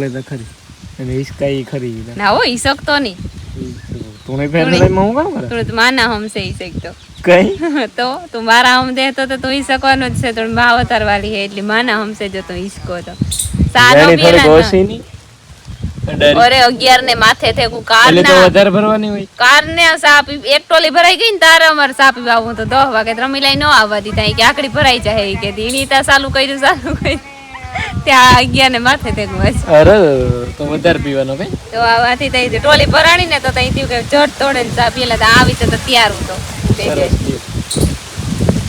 લે તો ખરી અને ઈસકાઈ ખરી ના હો ઈસક તો નહીં તુને ફેર લઈ હું કામ કરે તું માના હમસે ઈસક તો કઈ તો તું મારા હમ દે તો તું ઈસકવાનો જ છે તો ભાવતર વાળી હે એટલે માના હમસે જો તું ઈસકો તો સાનો થોડી ગોસી ની અરે 11 ને માથે થે કુ કાર એટલે તો વધારે ભરવાની હોય કાર ને સાપ એક ટોલી ભરાઈ ગઈ ને તારે અમાર સાપ આવું તો 10 વાગે રમીલાઈ ન આવવા દીધા કે આકડી ભરાઈ જાય કે દીની તા ચાલુ કર્યું ત્યાં 11 ને માથે થે કુ અરે તો વધારે પીવાનો કઈ તો આવાથી તઈ ટોલી ભરાણી ને તો તઈ થયું કે જટ તોડે ને સાપ પેલા તો આવી તો તૈયાર હતો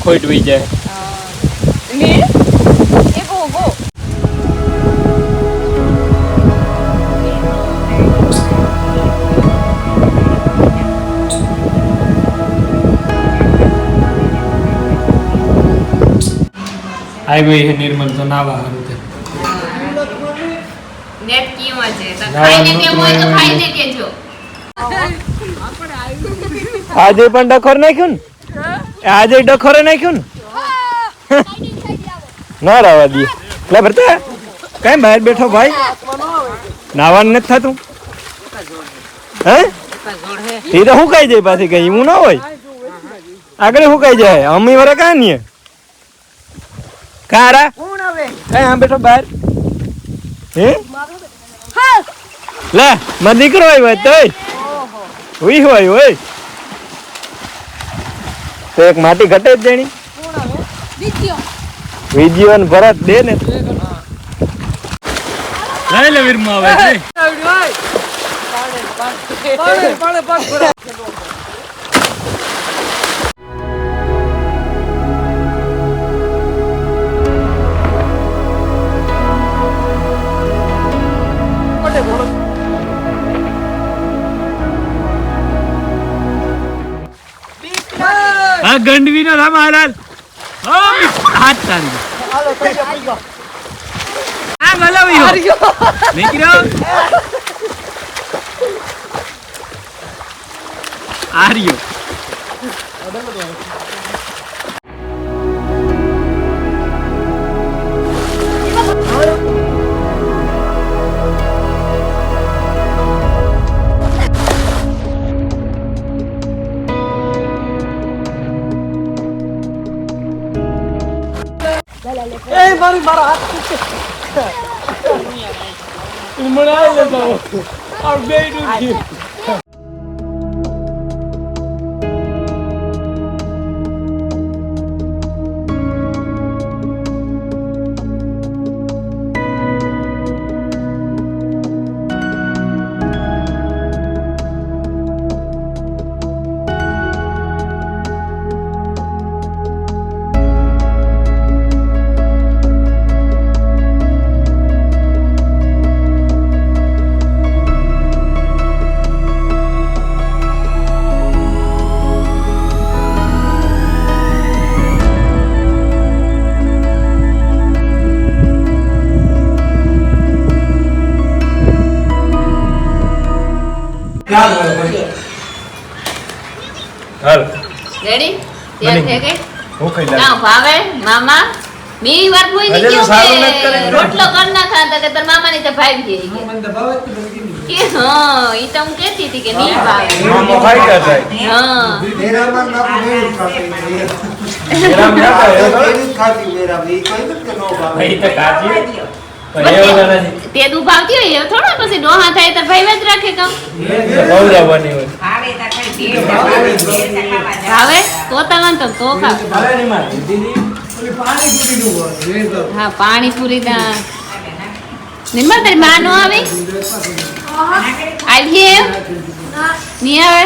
ખોટ વઈ જાય ને એ ગો આઈ ગઈ હે નિર્મલ તો નાવા હારું છે નેટ કીમાં છે તો ખાઈને કેમ હોય તો ખાઈને કેજો આજે પણ ડખોર નાખ્યું ને આજે ડખોરે નાખ્યું ને ના રાવા દે લે ભરતા કઈ બહાર બેઠો ભાઈ નાવાનું નથી થતું હે એ તો હુકાઈ જાય પાછી કઈ એવું ના હોય આગળ હુકાઈ જાય અમી વાળા કાં નહીં કારા કોણ આવે કઈ આમ બેઠો બહાર હે લે માં દીકરો આવ્યો તોય ઉઈ હોય ઓય તો એક માટી ઘટે જ જેણી કોણ આવે વિજયો ને ભરત દે ને લઈ લે વીરમાં આવે છે આ ગંડવી નો રામ હાલાલ હાથ તારી આ ગલાવ્યો નીકળો આર્યો એ મારા હાથ મને આવી લેતો આ બે ડૂબી રેડી તૈયાર થઈ ગઈ હું ખાઈ લે ના ભાવે મામા મી વાત કોઈ ની કે રોટલો કર ના ખાતા કે તાર મામા ની તો ભાઈ ગઈ કે મને તો ભાવે કે હા ઈ તો હું કહેતી હતી કે ની ભાવે મામા ખાઈ ગયા હા મેરા માં ના નહીં ખાતી મેરા માં ખાતી મેરા ઈ કોઈ તો નો ભાવે ઈ તો કાજી તે દુ ભાવતી હોય એ થોડો પછી ડોહા થાય તો ભાઈ જ રાખે કામ બહુરાવાની હોય આવે તા ખાઈ ભાવે તો તલન તો ખા ભાવે ની માર દીદી ઓલી પાણી પૂરી નું હોય હા પાણી પૂરી ના નિર્મલ તારી માં નો આવે આવીએ ની આવે